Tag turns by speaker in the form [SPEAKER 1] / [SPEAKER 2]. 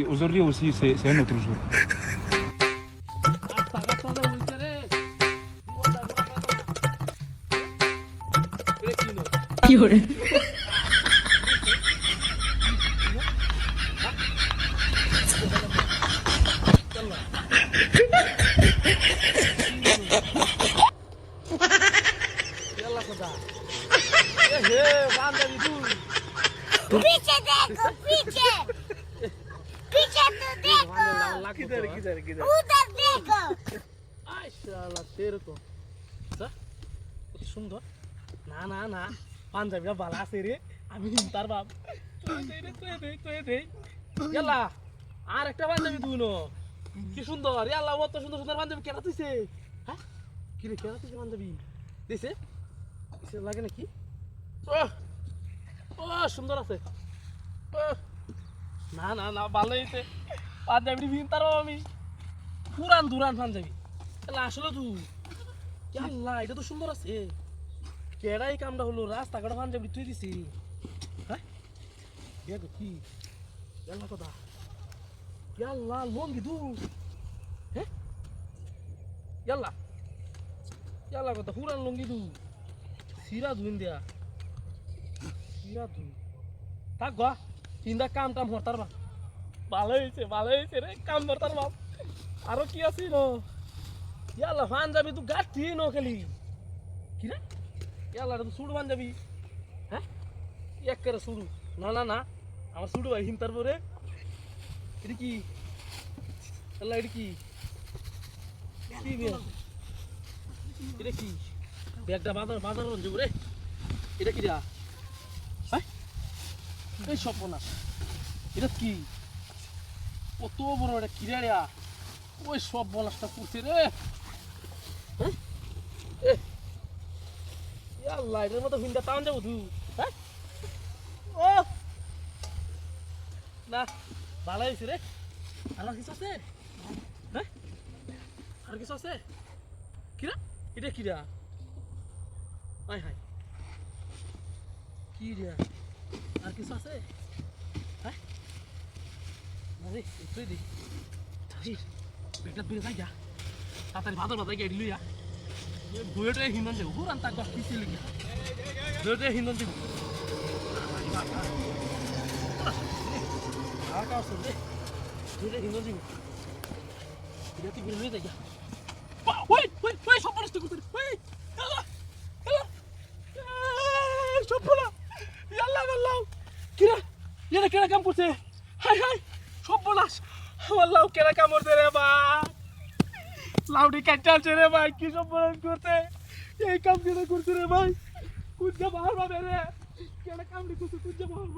[SPEAKER 1] Aujourd'hui aussi, c'est un autre jour.
[SPEAKER 2] Fiore.
[SPEAKER 3] पीछे देखो पीछे पीछे तो देखो
[SPEAKER 4] किधर किधर किधर
[SPEAKER 3] उधर देखो
[SPEAKER 4] আইশাআল্লাহ তেরে তো যা কত সুন্দর না না না পাঞ্জাবিটা ভালো আছে রে আমি তার বাপ তুই দে ইয়াল্লা আর একটা পাঞ্জাবি তুই নো কি সুন্দর ইয়াল্লা কত সুন্দর সুন্দর পাঞ্জাবি কেনা তুইছে হ্যাঁ কি রে কেনা তুইছে পাঞ্জাবি দিছে দিছে লাগে নাকি ও সুন্দর আছে না না না ভালো হয়েছে পাঞ্জাবি ভিন তারও আমি পুরান দুরান পাঞ্জাবি আসলে তুই আল্লাহ এটা তো সুন্দর আছে কেডাই কামটা হলো রাস্তাঘাট পাঞ্জাবি তুই দিছি হ্যাঁ কি আল্লাহ কথা আল্লাহ লঙ্গি দু হ্যাঁ আল্লাহ আল্লাহ কথা পুরান লঙ্গি দু সিরা ধুইন দেয়া সিরা ধুই থাক গা তিনটা কাম টাম হরতার বা ভালো হয়েছে রে কাম হরতার বাপ আরো কি আছে নো ইয়াল্লা পাঞ্জাবি তুই গাঠি নো খালি কি রে ইয়াল্লা তুই সুড়ু পাঞ্জাবি হ্যাঁ এক করে সুড়ু না না না আমার সুড়ু ভাই হিম তারপরে এটা কি আল্লাহ এটা কি এটা কি ব্যাগটা বাজার বাজার রঞ্জু রে এটা কি রা হ্যাঁ এই সপনা এটা কি কত বড় এটা কিরা রে ওই সব বলাসটা করছে রে আল্লাহ এটার মতো ভিন্ডা টাউন যাবো তুই হ্যাঁ ও না ভালো হয়েছে রে আর কিছু আছে হ্যাঁ আর কিছু আছে কিরা এটা কিরা হাই হাই কি রে আর কিছু আছে হ্যাঁ আরে তুই দি বেটা বেড়ে যাই যা তাড়াতাড়ি ভাদর বাজাই গেড়ি লইয়া দুইটা হিন্দন দেব পুরান তাক কিছে লিখি দুইটা হিন্দন দেব আর কাছে দে দুইটা হিন্দন দেব এটা তুই বেড়ে যাই যা ওই সব নষ্ট করতে ওই আল্লাহ আল্লাহ সব বলা আল্লাহ আল্লাহ কিরা এটা কেন কাম করছে হাই হাই সব বলাস আমার লাউ কেনা কামড় দে রে ভাই লাউডি কাটছে রে ভাই কি সব করতে এই কাম কেন করছে রে ভাই কুঞ্জা বাহার রে কেনা কামড়ি করছে কুঞ্জা বাহার